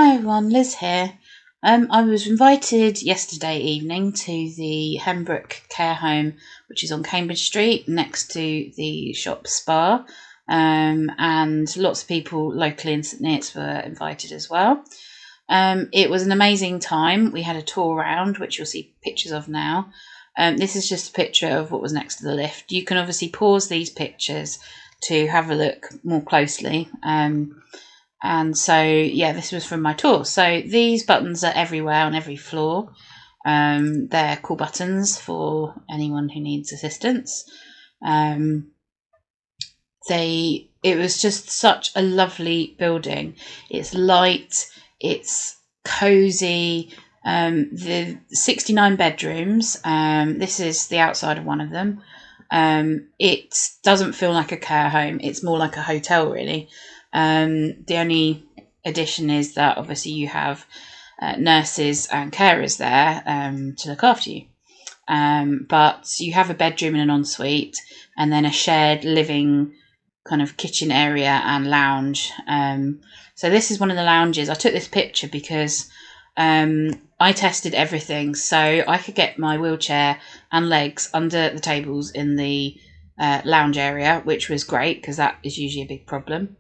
Hi everyone, Liz here. I was invited yesterday evening to the Henbrook care home, which is on Cambridge Street next to the shop Spa, and lots of people locally in St Neots were invited as well. It was an amazing time. We had a tour around, which you'll see pictures of now. This is just a picture of what was next to the lift. You can obviously pause these pictures to have a look more closely. And so, yeah, this was from my tour. So these buttons are everywhere on every floor. They're call buttons for anyone who needs assistance. It was just such a lovely building. It's light, it's cozy. The 69 bedrooms. This is the outside of one of them. It doesn't feel like a care home. It's more like a hotel, really. The only addition is that obviously you have nurses and carers there to look after you. But you have a bedroom and an ensuite, and then a shared living kind of kitchen area and lounge. So this is one of the lounges. I took this picture because I tested everything, so I could get my wheelchair and legs under the tables in the lounge area, which was great because that is usually a big problem.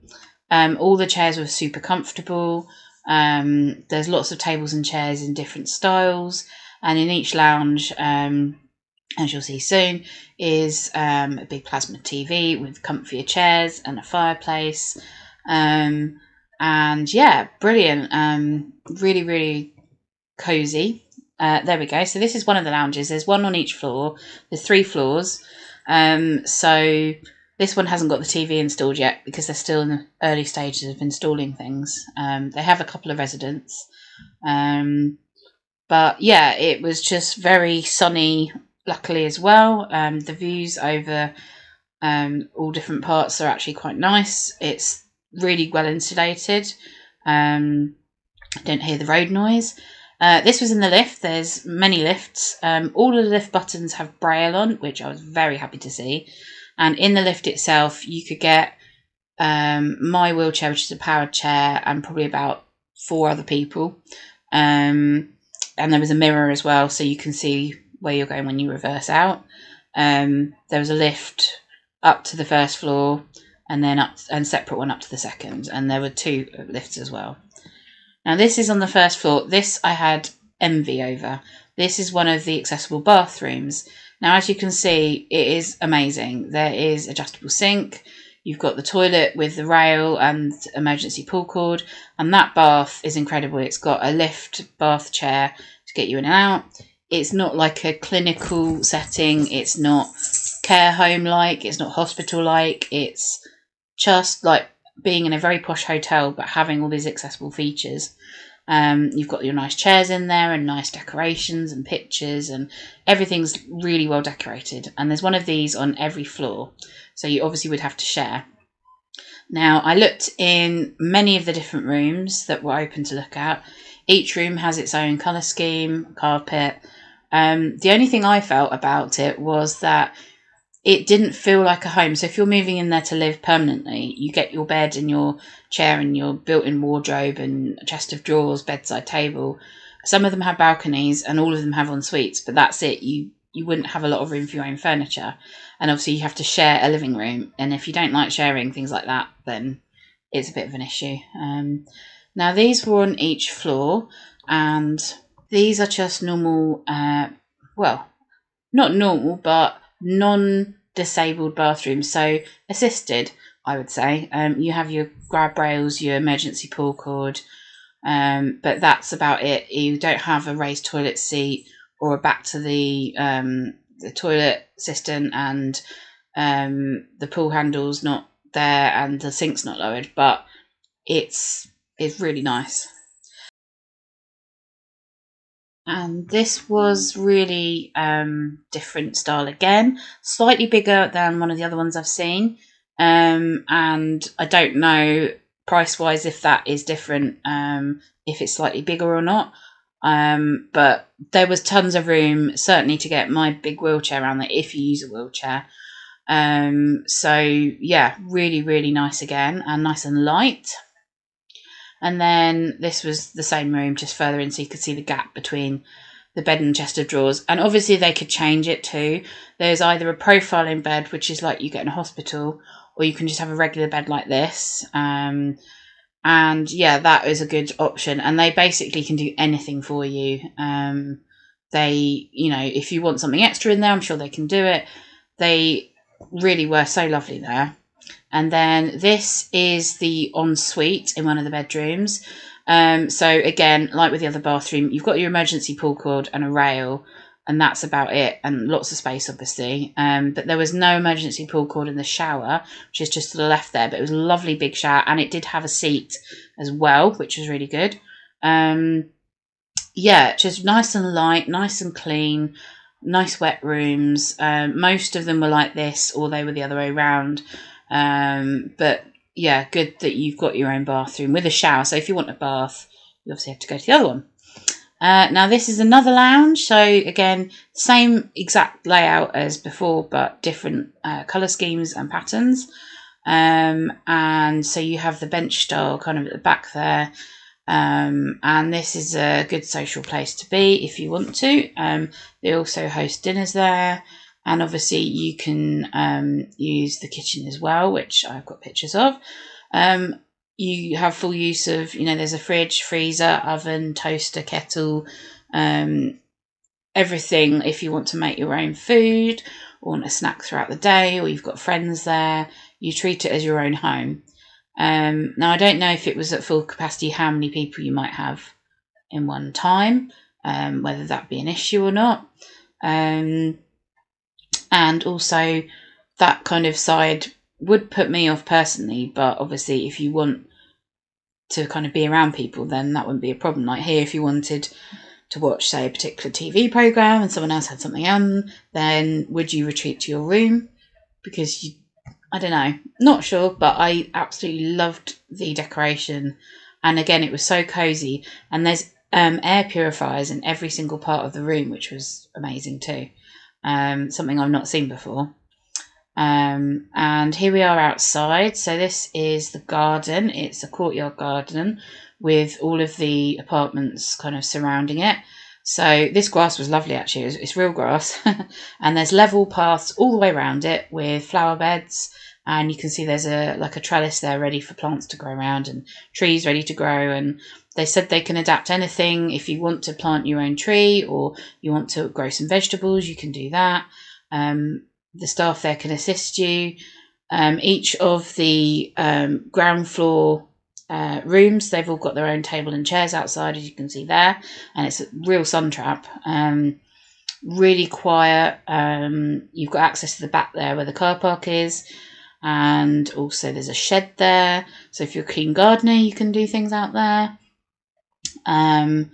All the chairs were super comfortable. There's lots of tables and chairs in different styles, and in each lounge, as you'll see soon, is a big plasma TV with comfier chairs and a fireplace. And yeah, brilliant. Really, really cozy. There we go. So this is one of the lounges. There's one on each floor. There's 3 floors. So this one hasn't got the TV installed yet because they're still in the early stages of installing things. They have a couple of residents. But yeah, it was just very sunny, luckily as well. The views over all different parts are actually quite nice. It's really well insulated. I don't hear the road noise. This was in the lift. There's many lifts. All of the lift buttons have braille on, which I was very happy to see. And in the lift itself, you could get my wheelchair, which is a powered chair, and probably about 4 other people. And there was a mirror as well, so you can see where you're going when you reverse out. There was a lift up to the first floor, and then separate one up to the second. And there were 2 lifts as well. Now this is on the first floor. This I had envy over. This is one of the accessible bathrooms. Now, as you can see, it is amazing. There is adjustable sink. You've got the toilet with the rail and emergency pull cord. And that bath is incredible. It's got a lift bath chair to get you in and out. It's not like a clinical setting. It's not care home-like. It's not hospital-like. It's just like being in a very posh hotel, but having all these accessible features. You've got your nice chairs in there and nice decorations and pictures, and everything's really well decorated. And there's one of these on every floor, so you obviously would have to share. Now, I looked in many of the different rooms that were open to look at. Each room has its own colour scheme, carpet. The only thing I felt about it was that it didn't feel like a home. So if you're moving in there to live permanently, you get your bed and your chair and your built-in wardrobe and a chest of drawers, bedside table. Some of them have balconies and all of them have en suites, but that's it. You wouldn't have a lot of room for your own furniture. And obviously you have to share a living room. And if you don't like sharing things like that, then it's a bit of an issue. Now these were on each floor, and these are just normal, well, not normal, but non-disabled bathrooms, so assisted, I would say. You have your grab rails, your emergency pull cord, but that's about it. You don't have a raised toilet seat or a back to the toilet cistern, and the pull handle's not there and the sink's not lowered, but it's really nice. And this was really different style again, slightly bigger than one of the other ones I've seen. And I don't know price-wise if that is different, if it's slightly bigger or not. But there was tons of room, certainly, to get my big wheelchair around there if you use a wheelchair. So, yeah, really, really nice again, and nice and light. And then this was the same room, just further in, so you could see the gap between the bed and chest of drawers. And obviously they could change it too. There's either a profiling bed, which is like you get in a hospital, or you can just have a regular bed like this. And yeah, that is a good option. And they basically can do anything for you. They, you know, if you want something extra in there, I'm sure they can do it. They really were so lovely there. And then this is the ensuite in one of the bedrooms. So again, like with the other bathroom, you've got your emergency pull cord and a rail, and that's about it, and lots of space, obviously. But there was no emergency pull cord in the shower, which is just to the left there, but it was a lovely big shower, and it did have a seat as well, which was really good. Yeah, just nice and light, nice and clean, nice wet rooms. Most of them were like this, or they were the other way around. But yeah, good that you've got your own bathroom with a shower. So if you want a bath, you obviously have to go to the other one. Now this is another lounge. So again, same exact layout as before, but different colour schemes and patterns. And so you have the bench style kind of at the back there. And this is a good social place to be if you want to. They also host dinners there. And obviously you can use the kitchen as well, which I've got pictures of. You have full use of, you know, there's a fridge, freezer, oven, toaster, kettle, everything if you want to make your own food or want a snack throughout the day, or you've got friends there, you treat it as your own home. Now, I don't know if it was at full capacity how many people you might have in one time, whether that be an issue or not. And also that kind of side would put me off personally, but obviously if you want to kind of be around people, then that wouldn't be a problem. Like here, if you wanted to watch, say, a particular TV programme and someone else had something on, then would you retreat to your room? Because you, I don't know, not sure, but I absolutely loved the decoration. And again, it was so cosy. And there's air purifiers in every single part of the room, which was amazing too. Something I've not seen before. And here we are outside. So this is the garden. It's a courtyard garden with all of the apartments kind of surrounding it. So this grass was lovely, actually. It's real grass. And there's level paths all the way around it with flower beds. And you can see there's a trellis there ready for plants to grow around and trees ready to grow. And they said they can adapt anything. If you want to plant your own tree or you want to grow some vegetables, you can do that. The staff there can assist you. Each of the ground floor rooms, they've all got their own table and chairs outside, as you can see there. And it's a real sun trap. Really quiet. You've got access to the back there where the car park is. And also there's a shed there. So if you're a keen gardener, you can do things out there. And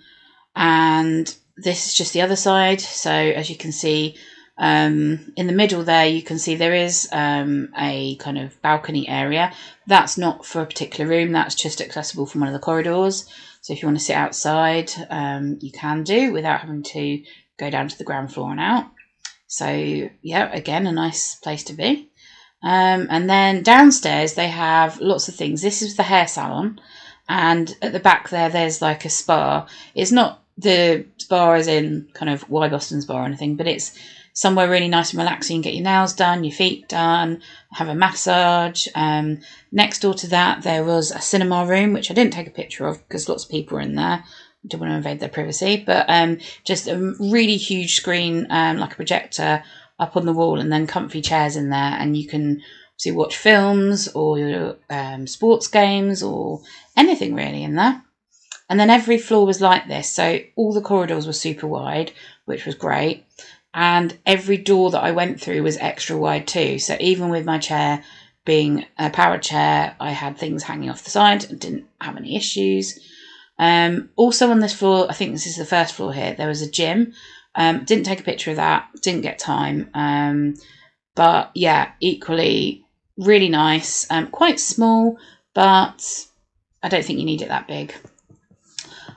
this is just the other side. So as you can see, in the middle there, you can see there is a kind of balcony area. That's not for a particular room. That's just accessible from one of the corridors. So if you want to sit outside, you can do without having to go down to the ground floor and out. So yeah, again, a nice place to be. And then downstairs, they have lots of things. This is the hair salon. And at the back there, there's like a spa. It's not the spa as in kind of Y Boston spa or anything, but it's somewhere really nice and relaxing. Get your nails done, your feet done, have a massage. Next door to that, there was a cinema room, which I didn't take a picture of because lots of people were in there. I didn't want to invade their privacy, but just a really huge screen, like a projector up on the wall, and then comfy chairs in there, and you can see watch films or sports games or anything really in there. And then every floor was like this, so all the corridors were super wide, which was great. And every door that I went through was extra wide too. So even with my chair being a powered chair, I had things hanging off the side and didn't have any issues. Also on this floor, I think this is the first floor here, there was a gym. Didn't take a picture of that, didn't get time. But yeah, equally really nice. Quite small, but I don't think you need it that big.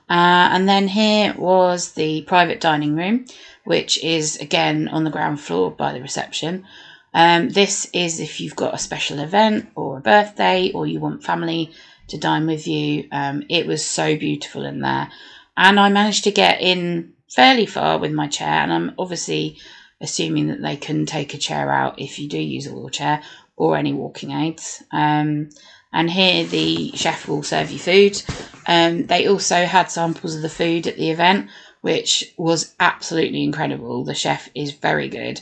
And then here was the private dining room, which is again on the ground floor by the reception. This is if you've got a special event or a birthday or you want family to dine with you. It was so beautiful in there. And I managed to get in fairly far with my chair, and I'm obviously assuming that they can take a chair out if you do use a wheelchair or any walking aids. And here the chef will serve you food. They also had samples of the food at the event, which was absolutely incredible. The chef is very good.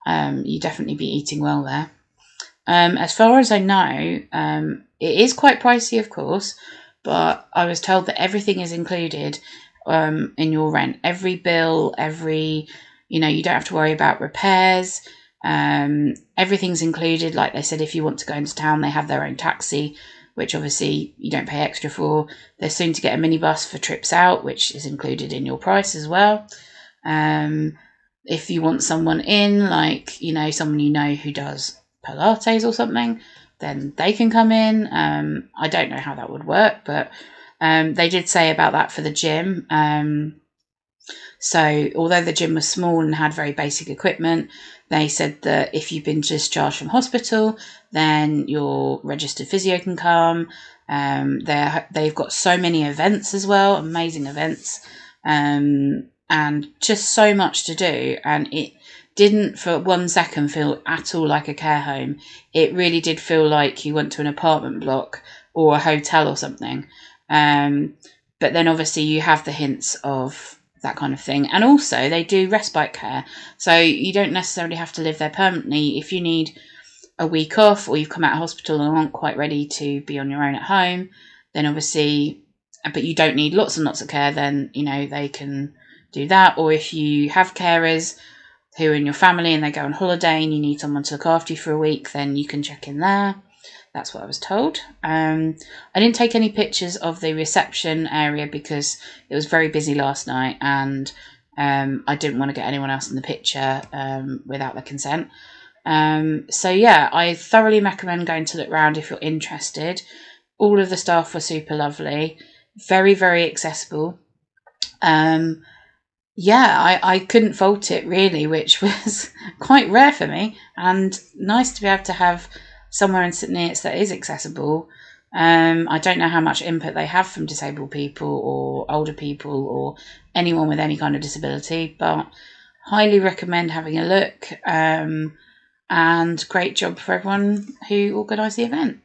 You definitely be eating well there. As far as I know, it is quite pricey, of course, but I was told that everything is included in your rent. Every bill, you don't have to worry about repairs. Everything's included. Like they said, if you want to go into town, they have their own taxi, which obviously you don't pay extra for. They're soon to get a minibus for trips out, which is included in your price as well. If you want someone in, like, someone who does Pilates or something, then they can come in. I don't know how that would work, but they did say about that for the gym. So although the gym was small and had very basic equipment, they said that if you've been discharged from hospital, then your registered physio can come. They've got so many events as well, amazing events, and just so much to do. And it didn't for 1 second feel at all like a care home. It really did feel like you went to an apartment block or a hotel or something. But then obviously you have the hints of that kind of thing. And also they do respite care. So you don't necessarily have to live there permanently. If you need a week off, or you've come out of hospital and aren't quite ready to be on your own at home, then obviously, but you don't need lots and lots of care, then, they can do that. Or if you have carers who are in your family and they go on holiday and you need someone to look after you for a week, then you can check in there. That's what I was told. I didn't take any pictures of the reception area because it was very busy last night, and I didn't want to get anyone else in the picture without their consent. So yeah, I thoroughly recommend going to look round if you're interested. All of the staff were super lovely, very, very accessible. I couldn't fault it really, which was quite rare for me, and nice to be able to have somewhere in St Neots that is accessible. I don't know how much input they have from disabled people or older people or anyone with any kind of disability, but highly recommend having a look. And great job for everyone who organised the event.